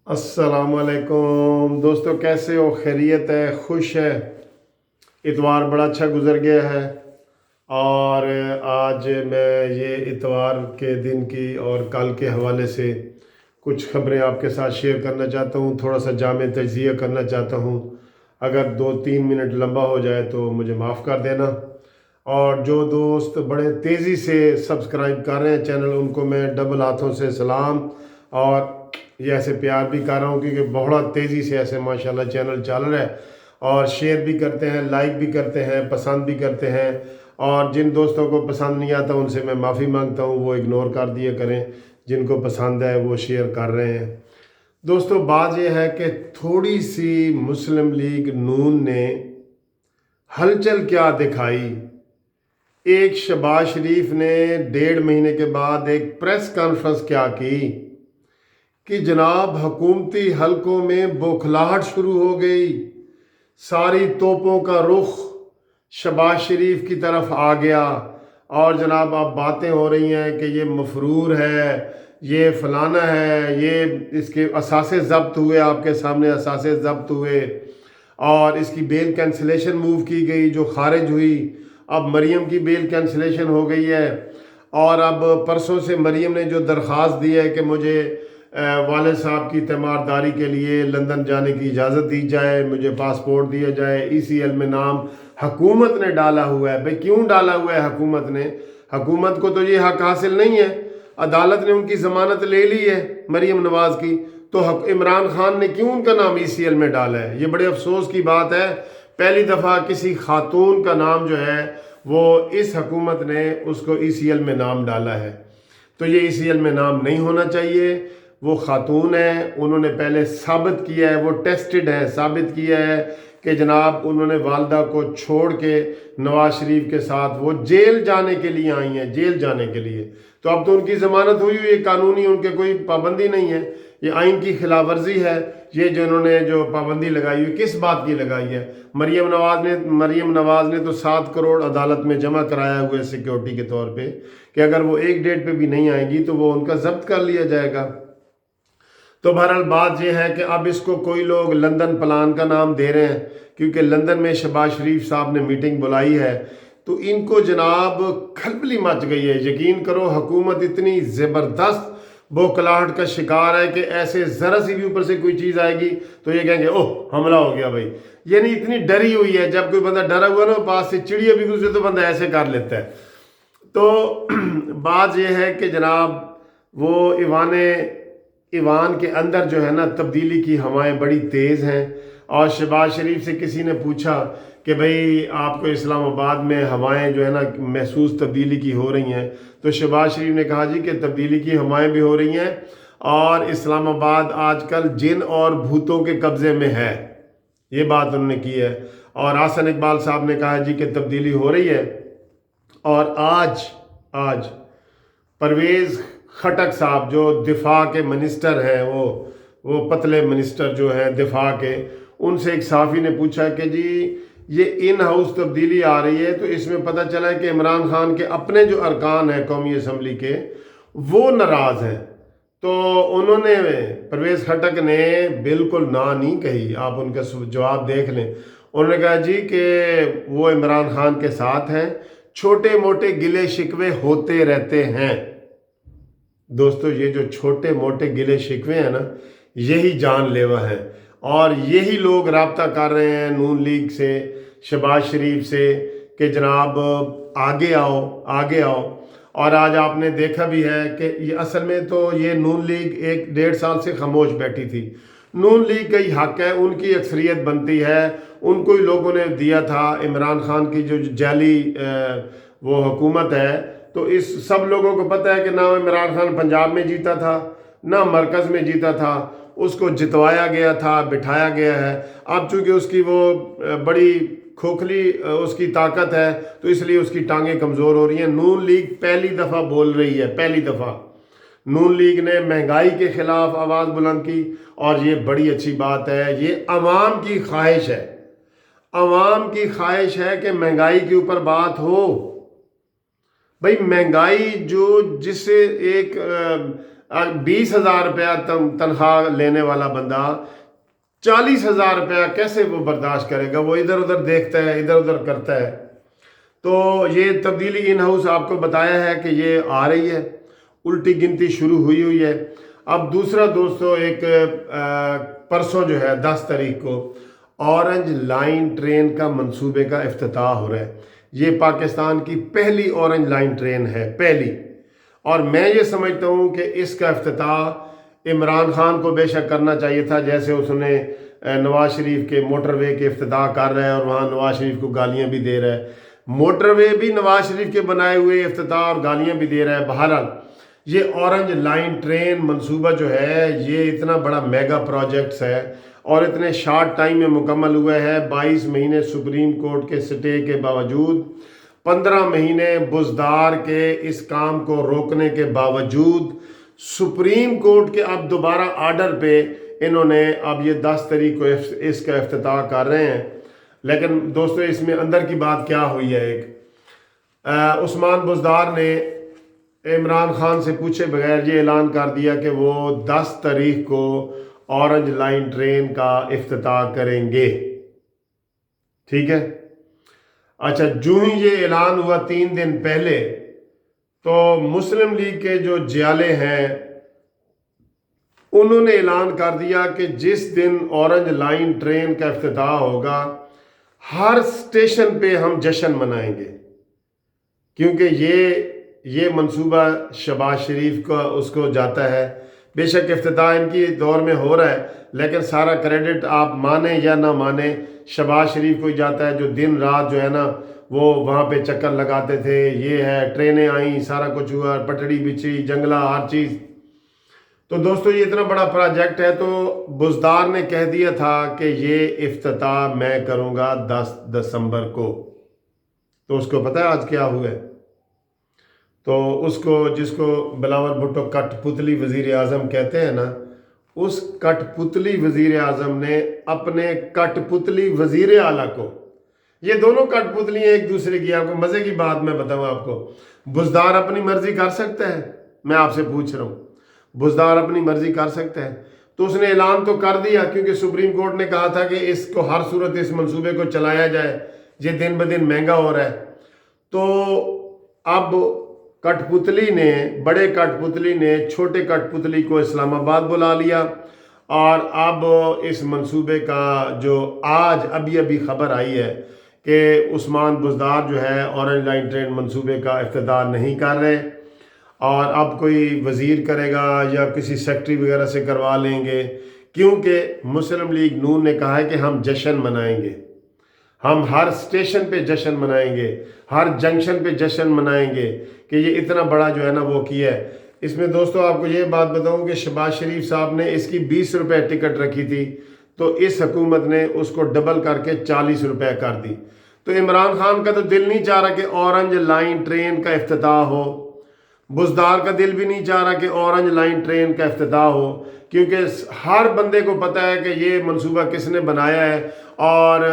अस्सलाम वालेकुम दोस्तों, कैसे हो? खैरियत है? खुश है? इतवार बड़ा अच्छा गुजर गया है। और आज मैं ये इतवार के दिन की और कल के हवाले से कुछ खबरें आपके साथ शेयर करना चाहता हूँ। थोड़ा सा जामे तजिया करना चाहता हूँ। अगर 2-3 मिनट लंबा हो जाए तो मुझे माफ़ कर देना। और जो दोस्त बड़े तेज़ी से सब्सक्राइब कर रहे हैं चैनल, उनको मैं डबल हाथों से सलाम और ये ऐसे प्यार भी कर रहा हूँ, क्योंकि बहुत तेज़ी से ऐसे माशाल्लाह चैनल चल रहा है। और शेयर भी करते हैं, लाइक भी करते हैं, पसंद भी करते हैं। और जिन दोस्तों को पसंद नहीं आता उनसे मैं माफ़ी मांगता हूँ, वो इग्नोर कर दिया करें। जिनको पसंद है वो शेयर कर रहे हैं। दोस्तों, बात यह है कि थोड़ी सी मुस्लिम लीग नून ने हलचल क्या दिखाई। एक शहबाज शरीफ ने 1.5 महीने के बाद एक प्रेस कॉन्फ्रेंस क्या की कि जनाब हुकूमती हलकों में बौखलाहट शुरू हो गई। सारी तोपों का रुख शहबाज शरीफ की तरफ आ गया। और जनाब अब बातें हो रही हैं कि ये मफरूर है, ये फलाना है, ये इसके असासे ज़ब्त हुए, आपके सामने असासे ज़ब्त हुए। और इसकी बेल कैंसिलेशन मूव की गई जो खारिज हुई। अब मरीम की बेल कैंसिलेशन हो गई है। और अब परसों से मरीम ने जो दरख्वास्त दी है कि मुझे वाले साहब की तीमारदारी के लिए लंदन जाने की इजाज़त दी जाए, मुझे पासपोर्ट दिया जाए, ECL में नाम हुकूमत ने डाला हुआ है। भाई क्यों डाला हुआ है हुकूमत ने? हुकूमत को तो ये हक हासिल नहीं है। अदालत ने उनकी ज़मानत ले ली है मरीम नवाज़ की, तो इमरान खान ने क्यों उनका नाम ECL में डाला है? ये बड़े अफसोस की बात है। पहली दफ़ा किसी खातून का नाम जो है वो इस हुकूमत ने उसको ECL में नाम डाला है। तो ये ECL में नाम नहीं होना चाहिए। वो खातून है, उन्होंने पहले साबित किया है, वो टेस्टेड है, साबित किया है कि जनाब उन्होंने वालदा को छोड़ के नवाज शरीफ के साथ वो जेल जाने के लिए आई हैं, जेल जाने के लिए। तो अब तो उनकी ज़मानत हुई हुई है, कानूनी उनके कोई पाबंदी नहीं है। ये आइन की खिलाफ वर्जी है। ये जो इन्होंने जो पाबंदी लगाई हुई, किस बात की लगाई है? मरीम नवाज ने तो 7 करोड़ अदालत में जमा कराया हुआ है सिक्योरिटी के तौर पे, कि अगर वो एक डेट पे भी नहीं आएंगी तो वो उनका जब्त कर लिया जाएगा। तो बहरहाल बात यह है कि अब इसको कोई लोग लंदन प्लान का नाम दे रहे हैं, क्योंकि लंदन में शहबाज शरीफ साहब ने मीटिंग बुलाई है। तो इनको जनाब खलबली मच गई है। यकीन करो, हुकूमत इतनी ज़बरदस्त बौखलाहट का शिकार है कि ऐसे ज़रा सी भी ऊपर से कोई चीज़ आएगी तो ये कहेंगे ओह हमला हो गया भाई। यानी इतनी डरी हुई है। जब कोई बंदा डरा हुआ ना, पास से चिड़िया भी गुजरे तो बंदा ऐसे कर लेता है। तो बात यह है कि जनाब वो ईवान के अंदर जो है ना, तब्दीली की हवाएं बड़ी तेज़ हैं। और शहबाज शरीफ से किसी ने पूछा कि भाई आपको इस्लामाबाद में हवाएं जो है ना महसूस तब्दीली की हो रही हैं? तो शहबाज शरीफ ने कहा जी कि तब्दीली की हवाएं भी हो रही हैं, और इस्लामाबाद आजकल जिन और भूतों के कब्ज़े में है। ये बात उन्होंने की है। और आसन इकबाल साहब ने कहा जी कि तब्दीली हो रही है। और आज परवेज़ खटक साहब जो दिफा के मिनिस्टर हैं, वो पतले मिनिस्टर जो हैं दिफा के, उनसे एक सहाफ़ी ने पूछा कि जी ये इन हाउस तब्दीली आ रही है, तो इसमें पता चला है कि इमरान खान के अपने जो अरकान हैं कौमी असम्बली के, वो नाराज़ हैं। तो उन्होंने, परवेज़ खटक ने बिल्कुल ना नहीं कही। आप उनका जवाब देख लें। उन्होंने कहा जी कि वो इमरान खान के साथ हैं, छोटे मोटे गिले शिकवे होते रहते हैं। दोस्तों, ये जो छोटे मोटे गिले शिकवे हैं ना, यही जानलेवा है। और यही लोग राब्ता कर रहे हैं नून लीग से, शहबाज शरीफ से, कि जनाब आगे आओ, आगे आओ। और आज आपने देखा भी है कि ये असल में तो ये नून लीग 1-1.5 साल से खामोश बैठी थी। नून लीग का ही हक है, उनकी अक्सरियत बनती है। उनको ही लोगों ने दिया था इमरान खान की जो जाली वो हुकूमत है। तो इस सब लोगों को पता है कि ना इमरान खान पंजाब में जीता था, ना मरकज़ में जीता था। उसको जितवाया गया था, बिठाया गया है। अब चूँकि उसकी वो बड़ी खोखली उसकी ताकत है, तो इसलिए उसकी टांगें कमज़ोर हो रही हैं। नून लीग पहली दफ़ा बोल रही है, पहली दफ़ा नून लीग ने महंगाई के ख़िलाफ़ आवाज़ बुलंद की। और ये बड़ी अच्छी बात है। ये अवाम की ख्वाहिश है, अवाम की ख्वाहिश है कि महंगाई के ऊपर बात हो। भाई महंगाई जो जिससे एक 20,000 रुपया तनख्वाह लेने वाला बंदा 40,000 रुपया कैसे वो बर्दाश्त करेगा? वो इधर उधर देखता है, इधर उधर करता है। तो ये तब्दीली इन हाउस आपको बताया है कि ये आ रही है, उल्टी गिनती शुरू हुई है। अब दूसरा दोस्तों, एक परसों जो है 10 तारीख को ऑरेंज लाइन ट्रेन का मंसूबे का इफ्तिताह हो रहा है। ये पाकिस्तान की पहली ऑरेंज लाइन ट्रेन है, पहली। और मैं ये समझता हूँ कि इसका इफ्तिताह इमरान खान को बेशक करना चाहिए था, जैसे उसने नवाज शरीफ के मोटरवे के इफ्तिताह कर रहा है और वहाँ नवाज शरीफ को गालियाँ भी दे रहा है। मोटरवे भी नवाज शरीफ के बनाए हुए इफ्तिताह और गालियाँ भी दे रहा है। बहरहाल ये ऑरेंज लाइन ट्रेन मंसूबा जो है ये इतना बड़ा मेगा प्रोजेक्ट्स है और इतने शॉर्ट टाइम में मुकम्मल हुआ है। 22 महीने सुप्रीम कोर्ट के स्टे के बावजूद, 15 महीने बुज़दार के इस काम को रोकने के बावजूद, सुप्रीम कोर्ट के अब दोबारा आर्डर पे इन्होंने अब ये 10 तारीख को इसका इफ्तिताह कर रहे हैं। लेकिन दोस्तों इसमें अंदर की बात क्या हुई है, एक उस्मान बुज़दार ने इमरान खान से पूछे बगैर ये ऐलान कर दिया कि वो 10 तारीख को ऑरेंज लाइन ट्रेन का इफ्तिताह करेंगे। ठीक है, अच्छा, जो ही ये ऐलान हुआ 3 दिन पहले तो मुस्लिम लीग के जो जियाले हैं उन्होंने ऐलान कर दिया कि जिस दिन ऑरेंज लाइन ट्रेन का इफ्तिताह होगा हर स्टेशन पे हम जश्न मनाएंगे, क्योंकि ये मंसूबा शहबाज शरीफ का उसको जाता है। बेशक इफ्तिताह इनकी दौर में हो रहा है, लेकिन सारा क्रेडिट आप माने या ना माने शहबाज शरीफ को ही जाता है, जो दिन रात जो है ना वो वहाँ पे चक्कर लगाते थे। ये है, ट्रेनें आई, सारा कुछ हुआ, पटड़ी बिछी, जंगला, हर चीज़। तो दोस्तों ये इतना बड़ा प्रोजेक्ट है, तो बुज़दार ने कह दिया था कि ये इफ्तिताह मैं करूँगा 10 दिसंबर को। तो उसको पता है आज क्या हुआ है? तो उसको, जिसको बिलावल भुट्टो कठपुतली वज़ीर आज़म कहते हैं ना, उस कठपुतली वज़ीर आज़म ने अपने कठपुतली वज़ीर आला को, ये दोनों कठपुतलियाँ एक दूसरे की, आपको मज़े की बात मैं बताऊँ आपको, बुज़दार अपनी मर्ज़ी कर सकता है? मैं आपसे पूछ रहा हूँ, बुज़दार अपनी मर्ज़ी कर सकता है? तो उसने ऐलान तो कर दिया, क्योंकि सुप्रीम कोर्ट ने कहा था कि इसको हर सूरत इस मंसूबे को चलाया जाए, ये दिन ब दिन महंगा हो रहा है। तो अब कठपुतली ने, बड़े कठपुतली ने छोटे कठपुतली को इस्लामाबाद बुला लिया और अब इस मंसूबे का जो आज अभी खबर आई है कि उस्मान बुज़दार जो है ऑरेंज लाइन ट्रेन मंसूबे का इफ्तिताह नहीं कर रहे और अब कोई वज़ीर करेगा या किसी सेक्रेटरी वगैरह से करवा लेंगे, क्योंकि मुस्लिम लीग नून ने कहा है कि हम जश्न मनाएंगे, हम हर स्टेशन पे जश्न मनाएंगे, हर जंक्शन पे जश्न मनाएंगे कि ये इतना बड़ा जो है ना वो किया है। इसमें दोस्तों आपको ये बात बताऊं कि शहबाज शरीफ साहब ने इसकी 20 रुपये टिकट रखी थी, तो इस हुकूमत ने उसको डबल करके 40 रुपये कर दी। तो इमरान खान का तो दिल नहीं चाह रहा कि ऑरेंज लाइन ट्रेन का इफ्तिताह हो, बुज़दार का दिल भी नहीं चाह रहा कि ऑरेंज लाइन ट्रेन का इफ्तिताह हो, क्योंकि हर बंदे को पता है कि ये मंसूबा किसने बनाया है और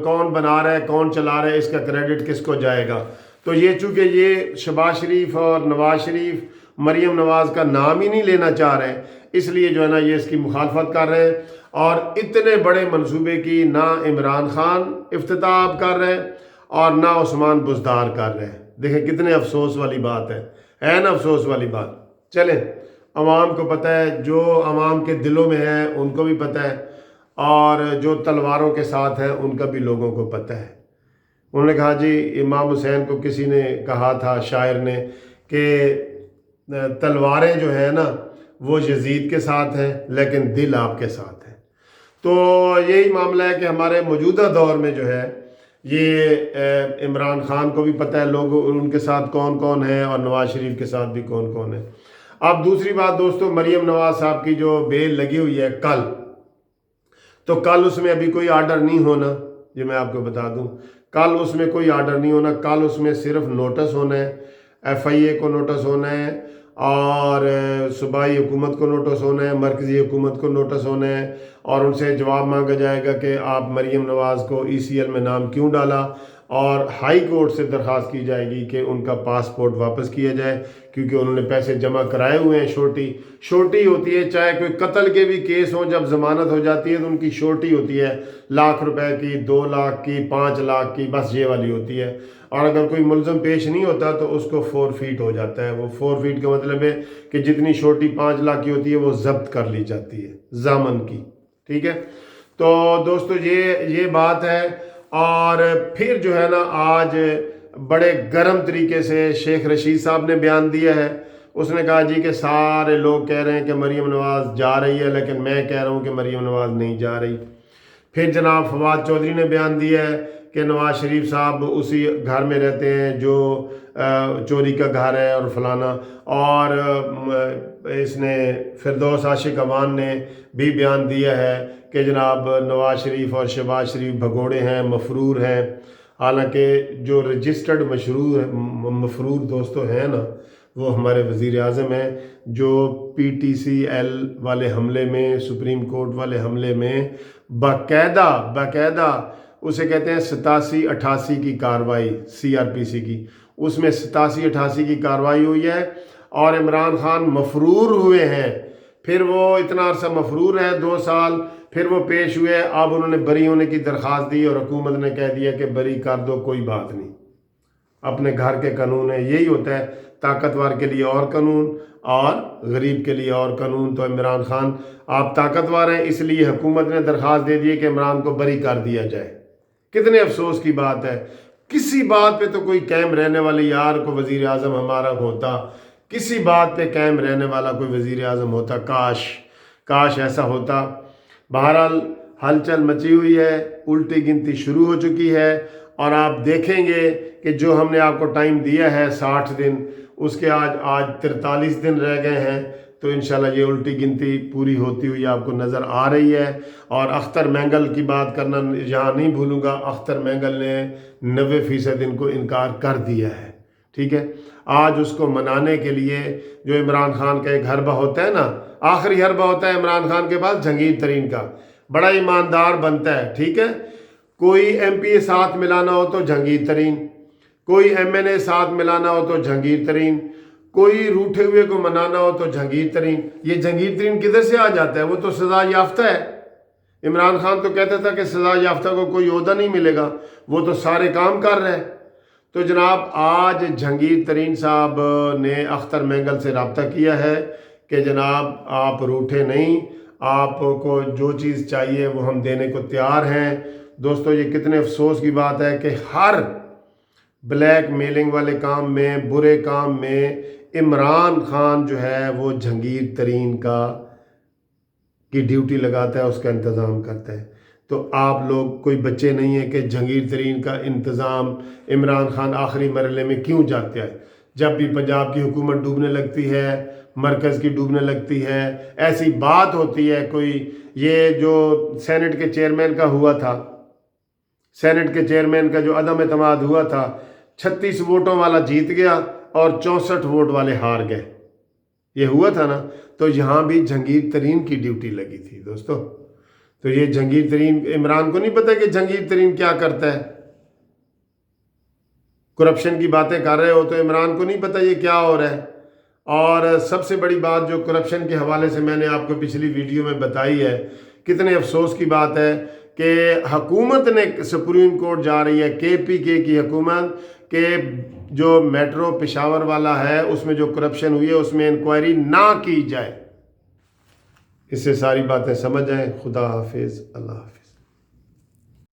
कौन बना रहा है, कौन चला रहा है, इसका क्रेडिट किसको जाएगा। तो ये चूँकि ये शहबाज शरीफ और नवाज शरीफ मरीम नवाज़ का नाम ही नहीं लेना चाह रहे हैं, इसलिए जो है ना ये इसकी मुखालफत कर रहे हैं। और इतने बड़े मंसूबे की ना इमरान खान इफ्तिताह कर रहे हैं और ना उस्मान बुज़दार कर रहे हैं। देखें कितने अफसोस वाली बात है ना, अफसोस वाली बात। चलें, अवाम को पता है, जो अवाम के दिलों में है उनको भी पता है, और जो तलवारों के साथ हैं उनका भी लोगों को पता है। उन्होंने कहा जी, इमाम हुसैन को किसी ने कहा था, शायर ने, कि तलवारें जो है ना वो यजीद के साथ हैं लेकिन दिल आपके साथ है। तो यही मामला है कि हमारे मौजूदा दौर में जो है ये इमरान खान को भी पता है लोग उनके साथ कौन कौन है और नवाज शरीफ के साथ भी कौन कौन है। अब दूसरी बात दोस्तों, मरीम नवाज साहब की जो बेल लगी हुई है कल, तो कल उसमें अभी कोई आर्डर नहीं होना, ये मैं आपको बता दूं, कल उसमें कोई आर्डर नहीं होना। कल उसमें सिर्फ नोटिस होना है, FIA को नोटिस होना है और सूबाई हुकूमत को नोटिस होना है, मरकज़ी हुकूमत को नोटिस होना है और उनसे जवाब मांगा जाएगा कि आप मरीम नवाज़ को ECL में नाम क्यों डाला اور ہائی کورٹ سے درخواست کی جائے گی کہ ان کا پاسپورٹ واپس کیا جائے، کیونکہ انہوں نے پیسے جمع کرائے ہوئے ہیں۔ شورٹی ہوتی ہے، چاہے کوئی قتل کے بھی کیس ہوں، جب ضمانت ہو جاتی ہے تو ان کی شورٹی ہوتی ہے 1,00,000 روپے کی، 2,00,000 کی، 5,00,000 کی، بس یہ والی ہوتی ہے۔ اور اگر کوئی ملزم پیش نہیں ہوتا تو اس کو فورفیٹ ہو جاتا ہے۔ وہ فورفیٹ کا مطلب ہے کہ جتنی شورٹی 5,00,000 کی ہوتی ہے وہ ضبط کر لی جاتی ہے ضامن کی، ٹھیک ہے۔ تو دوستو یہ بات ہے۔ اور پھر جو ہے نا، آج بڑے گرم طریقے سے شیخ رشید صاحب نے بیان دیا ہے۔ اس نے کہا جی کہ سارے لوگ کہہ رہے ہیں کہ مریم نواز جا رہی ہے، لیکن میں کہہ رہا ہوں کہ مریم نواز نہیں جا رہی۔ پھر جناب فواد چودھری نے بیان دیا ہے کہ نواز شریف صاحب اسی گھر میں رہتے ہیں جو چوری کا گھر ہے اور فلانا۔ اور اس نے فردوس عاشق اوان نے بھی بیان دیا ہے کہ جناب نواز شریف اور شہباز شریف بھگوڑے ہیں، مفرور ہیں۔ حالانکہ جو رجسٹرڈ مفرور دوستوں ہیں نا، وہ ہمارے وزیر اعظم ہیں، جو PTCL والے حملے میں، سپریم کورٹ والے حملے میں باقاعدہ اسے کہتے ہیں 87-88 کی کارروائی، CRPC کی، اس میں 87-88 کی کارروائی ہوئی ہے اور عمران خان مفرور ہوئے ہیں۔ پھر وہ اتنا عرصہ مفرور ہے، 2 سال، پھر وہ پیش ہوئے، اب انہوں نے بری ہونے کی درخواست دی اور حکومت نے کہہ دیا کہ بری کر دو، کوئی بات نہیں، اپنے گھر کے قانون ہے۔ یہی ہوتا ہے، طاقتور کے لیے اور قانون اور غریب کے لیے اور قانون۔ تو عمران خان آپ طاقتور ہیں، اس لیے حکومت نے درخواست دے دی کہ عمران کو بری کر دیا جائے۔ کتنے افسوس کی بات ہے، کسی بات پہ تو کوئی قائم رہنے والی، یار کو وزیر اعظم ہمارا ہوتا، کسی بات پہ قائم رہنے والا کوئی وزیر اعظم ہوتا، کاش ایسا ہوتا۔ بہرحال ہلچل مچی ہوئی ہے، الٹی گنتی شروع ہو چکی ہے، اور آپ دیکھیں گے کہ جو ہم نے آپ کو ٹائم دیا ہے 60 دن، اس کے آج 43 دن رہ گئے ہیں، تو انشاءاللہ یہ الٹی گنتی پوری ہوتی ہوئی آپ کو نظر آ رہی ہے۔ اور اختر مینگل کی بات کرنا یہاں نہیں بھولوں گا، اختر مینگل نے 90% ان کو انکار کر دیا ہے، ٹھیک ہے۔ آج اس کو منانے کے لیے جو عمران خان کا ایک حربہ ہوتا ہے نا، آخری حربہ ہوتا ہے عمران خان کے پاس جہانگیر ترین کا، بڑا ایماندار بنتا ہے، ٹھیک ہے۔ کوئی MP ساتھ ملانا ہو تو جہانگیر ترین، کوئی MNA ساتھ ملانا ہو تو جہانگیر ترین، کوئی روٹھے ہوئے کو منانا ہو تو جہانگیر ترین۔ یہ جہانگیر ترین کدھر سے آ جاتا ہے؟ وہ تو سزا یافتہ ہے۔ عمران خان تو کہتا تھا کہ سزا یافتہ کو کوئی عہدہ نہیں ملے گا، وہ تو سارے کام کر رہے ہیں۔ تو جناب آج جہانگیر ترین صاحب نے اختر مینگل سے رابطہ کیا ہے کہ جناب آپ روٹھے نہیں، آپ کو جو چیز چاہیے وہ ہم دینے کو تیار ہیں۔ دوستو یہ کتنے افسوس کی بات ہے کہ ہر بلیک میلنگ والے کام میں، برے کام میں عمران خان جو ہے وہ جہانگیر ترین کی ڈیوٹی لگاتا ہے، اس کا انتظام کرتا ہے۔ تو آپ لوگ کوئی بچے نہیں ہیں کہ جہانگیر ترین کا انتظام عمران خان آخری مرحلے میں کیوں جاتا ہے؟ جب بھی پنجاب کی حکومت ڈوبنے لگتی ہے، مرکز کی ڈوبنے لگتی ہے، ایسی بات ہوتی ہے کوئی، یہ جو سینٹ کے چیئرمین کا ہوا تھا، سینٹ کے چیئرمین کا جو عدم اعتماد ہوا تھا، 36 ووٹوں والا جیت گیا اور 64 ووٹ والے ہار گئے، یہ ہوا تھا نا۔ تو یہاں بھی جہانگیر ترین کی ڈیوٹی لگی تھی دوستو۔ تو یہ جہانگیر ترین، عمران کو نہیں پتا کہ جہانگیر ترین کیا کرتا ہے؟ کرپشن کی باتیں کر رہے ہو تو عمران کو نہیں پتا یہ کیا ہو رہا ہے۔ اور سب سے بڑی بات جو کرپشن کے حوالے سے میں نے آپ کو پچھلی ویڈیو میں بتائی ہے، کتنے افسوس کی بات ہے کہ حکومت نے، سپریم کورٹ جا رہی ہے، KPK کی حکومت، کہ جو میٹرو پشاور والا ہے اس میں جو کرپشن ہوئی ہے اس میں انکوائری نہ کی جائے۔ اس سے ساری باتیں سمجھ آئیں۔ خدا حافظ، اللہ حافظ۔